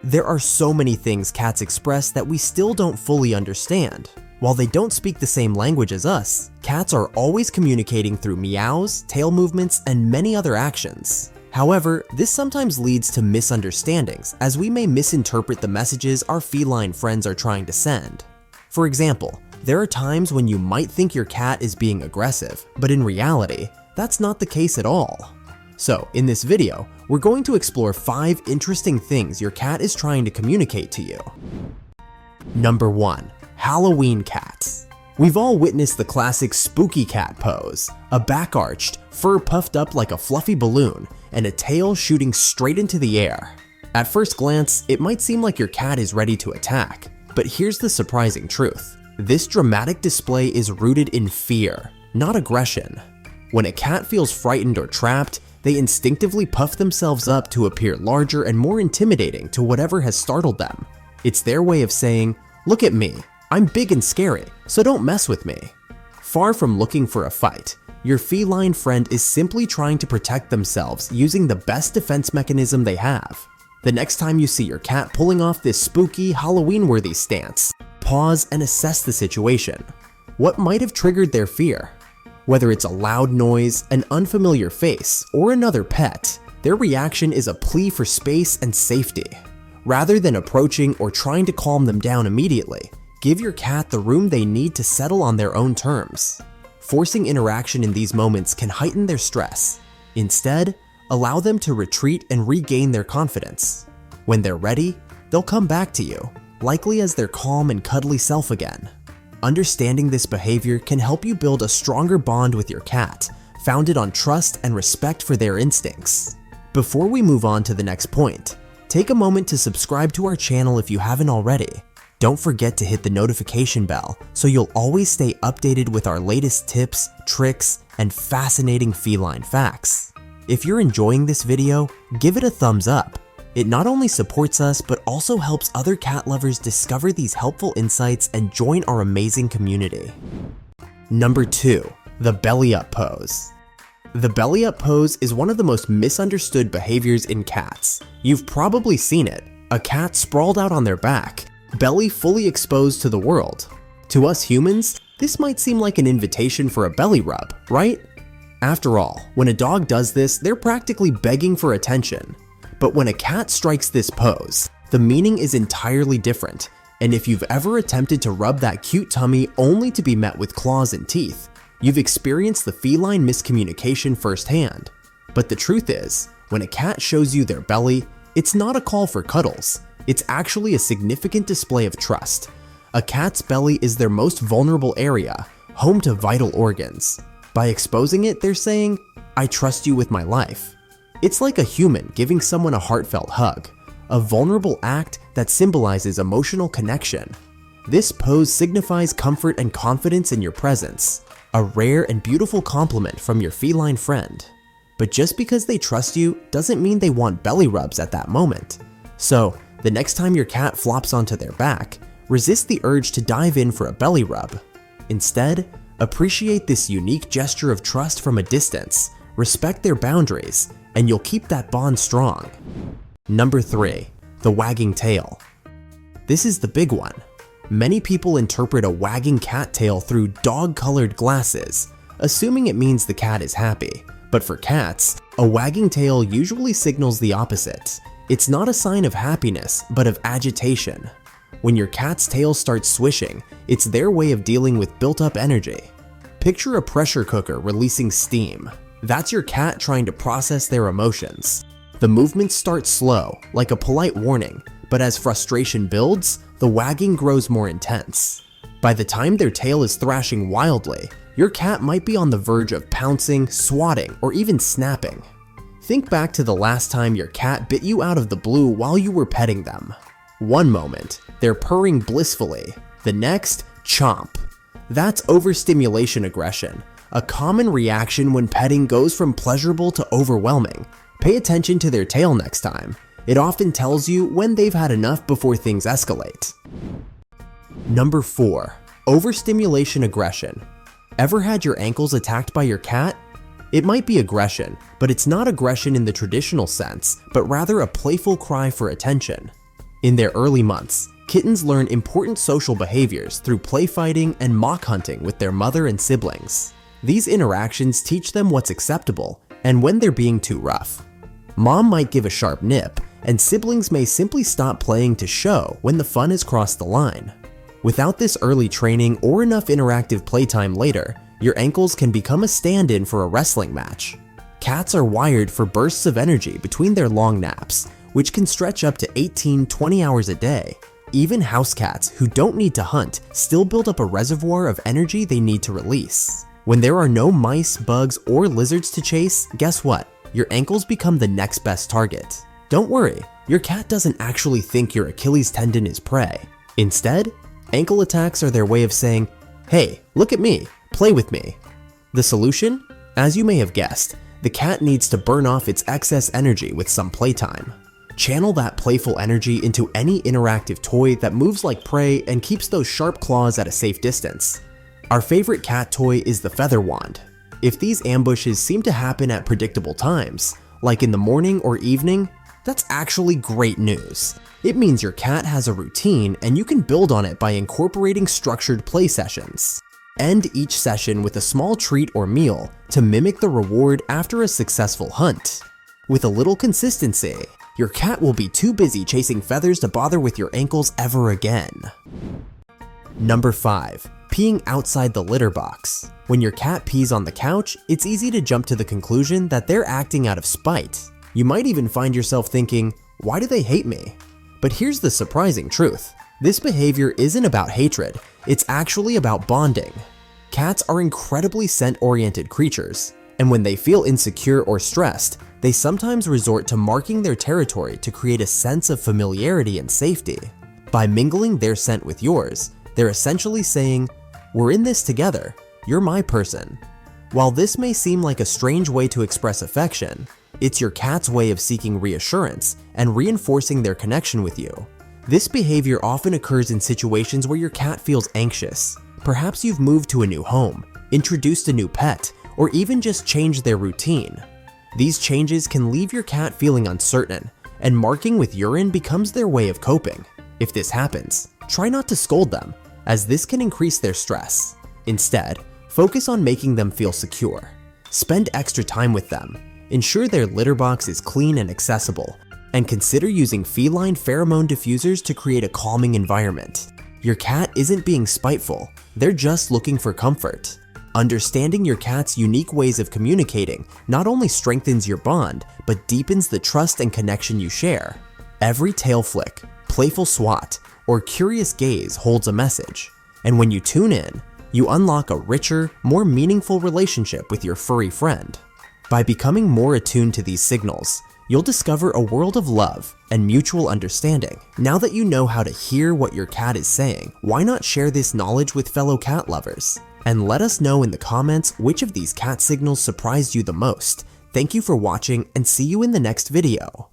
There are so many things cats express that we still don't fully understand. While they don't speak the same language as us, cats are always communicating through meows, tail movements, and many other actions. However, this sometimes leads to misunderstandings, as we may misinterpret the messages our feline friends are trying to send. For example, there are times when you might think your cat is being aggressive, but in reality, that's not the case at all. So, in this video, we're going to explore 5 interesting things your cat is trying to communicate to you. Number 1. Halloween cats. We've all witnessed the classic spooky cat pose, a back-arched, fur puffed up like a fluffy balloon, and a tail shooting straight into the air. At first glance, it might seem like your cat is ready to attack, but here's the surprising truth. This dramatic display is rooted in fear, not aggression. When a cat feels frightened or trapped, they instinctively puff themselves up to appear larger and more intimidating to whatever has startled them. It's their way of saying, "Look at me, I'm big and scary, so don't mess with me." Far from looking for a fight, your feline friend is simply trying to protect themselves using the best defense mechanism they have. The next time you see your cat pulling off this spooky, Halloween-worthy stance, pause and assess the situation. What might have triggered their fear? Whether it's a loud noise, an unfamiliar face, or another pet, their reaction is a plea for space and safety. Rather than approaching or trying to calm them down immediately, give your cat the room they need to settle on their own terms. Forcing interaction in these moments can heighten their stress. Instead, allow them to retreat and regain their confidence. When they're ready, they'll come back to you, likely as their calm and cuddly self again. Understanding this behavior can help you build a stronger bond with your cat, founded on trust and respect for their instincts. Before we move on to the next point, take a moment to subscribe to our channel if you haven't already. Don't forget to hit the notification bell so you'll always stay updated with our latest tips, tricks, and fascinating feline facts. If you're enjoying this video, give it a thumbs up. It not only supports us, but also helps other cat lovers discover these helpful insights and join our amazing community. Number 2. The belly up pose. The belly up pose is one of the most misunderstood behaviors in cats. You've probably seen it, a cat sprawled out on their back, belly fully exposed to the world. To us humans, this might seem like an invitation for a belly rub, right? After all, when a dog does this, they're practically begging for attention. But when a cat strikes this pose, the meaning is entirely different, and if you've ever attempted to rub that cute tummy only to be met with claws and teeth, you've experienced the feline miscommunication firsthand. But the truth is, when a cat shows you their belly, it's not a call for cuddles, it's actually a significant display of trust. A cat's belly is their most vulnerable area, home to vital organs. By exposing it, they're saying, "I trust you with my life." It's like a human giving someone a heartfelt hug, a vulnerable act that symbolizes emotional connection. This pose signifies comfort and confidence in your presence, a rare and beautiful compliment from your feline friend. But just because they trust you doesn't mean they want belly rubs at that moment. So, the next time your cat flops onto their back, resist the urge to dive in for a belly rub. Instead, appreciate this unique gesture of trust from a distance, respect their boundaries, and you'll keep that bond strong. Number 3. The wagging tail. This is the big one. Many people interpret a wagging cat tail through dog-colored glasses, assuming it means the cat is happy. But for cats, a wagging tail usually signals the opposite. It's not a sign of happiness, but of agitation. When your cat's tail starts swishing, it's their way of dealing with built-up energy. Picture a pressure cooker releasing steam. That's your cat trying to process their emotions. The movements start slow, like a polite warning, but as frustration builds, the wagging grows more intense. By the time their tail is thrashing wildly, your cat might be on the verge of pouncing, swatting, or even snapping. Think back to the last time your cat bit you out of the blue while you were petting them. One moment, they're purring blissfully. The next, chomp. That's overstimulation aggression, a common reaction when petting goes from pleasurable to overwhelming. Pay attention to their tail next time. It often tells you when they've had enough before things escalate. Number 4. Overstimulation aggression. Ever had your ankles attacked by your cat? It might be aggression, but it's not aggression in the traditional sense, but rather a playful cry for attention. In their early months, kittens learn important social behaviors through play fighting and mock hunting with their mother and siblings. These interactions teach them what's acceptable and when they're being too rough. Mom might give a sharp nip, and siblings may simply stop playing to show when the fun has crossed the line. Without this early training or enough interactive playtime later, your ankles can become a stand-in for a wrestling match. Cats are wired for bursts of energy between their long naps, which can stretch up to 18-20 hours a day. Even house cats who don't need to hunt still build up a reservoir of energy they need to release. When there are no mice, bugs, or lizards to chase, guess what? Your ankles become the next best target. Don't worry, your cat doesn't actually think your Achilles tendon is prey. Instead, ankle attacks are their way of saying, "Hey, look at me, play with me." The solution? As you may have guessed, the cat needs to burn off its excess energy with some playtime. Channel that playful energy into any interactive toy that moves like prey and keeps those sharp claws at a safe distance. Our favorite cat toy is the feather wand. If these ambushes seem to happen at predictable times, like in the morning or evening, that's actually great news. It means your cat has a routine and you can build on it by incorporating structured play sessions. End each session with a small treat or meal to mimic the reward after a successful hunt. With a little consistency, your cat will be too busy chasing feathers to bother with your ankles ever again. Number 5. Peeing outside the litter box. When your cat pees on the couch, it's easy to jump to the conclusion that they're acting out of spite. You might even find yourself thinking, why do they hate me? But here's the surprising truth. This behavior isn't about hatred, it's actually about bonding. Cats are incredibly scent-oriented creatures, and when they feel insecure or stressed, they sometimes resort to marking their territory to create a sense of familiarity and safety. By mingling their scent with yours, they're essentially saying, "We're in this together, you're my person." While this may seem like a strange way to express affection, it's your cat's way of seeking reassurance and reinforcing their connection with you. This behavior often occurs in situations where your cat feels anxious. Perhaps you've moved to a new home, introduced a new pet, or even just changed their routine. These changes can leave your cat feeling uncertain, and marking with urine becomes their way of coping. If this happens, try not to scold them, as this can increase their stress. Instead, focus on making them feel secure. Spend extra time with them, ensure their litter box is clean and accessible, and consider using feline pheromone diffusers to create a calming environment. Your cat isn't being spiteful, they're just looking for comfort. Understanding your cat's unique ways of communicating not only strengthens your bond, but deepens the trust and connection you share. Every tail flick, playful swat, or curious gaze holds a message, and when you tune in, you unlock a richer, more meaningful relationship with your furry friend. By becoming more attuned to these signals, you'll discover a world of love and mutual understanding. Now that you know how to hear what your cat is saying, why not share this knowledge with fellow cat lovers? And let us know in the comments which of these cat signals surprised you the most. Thank you for watching and see you in the next video.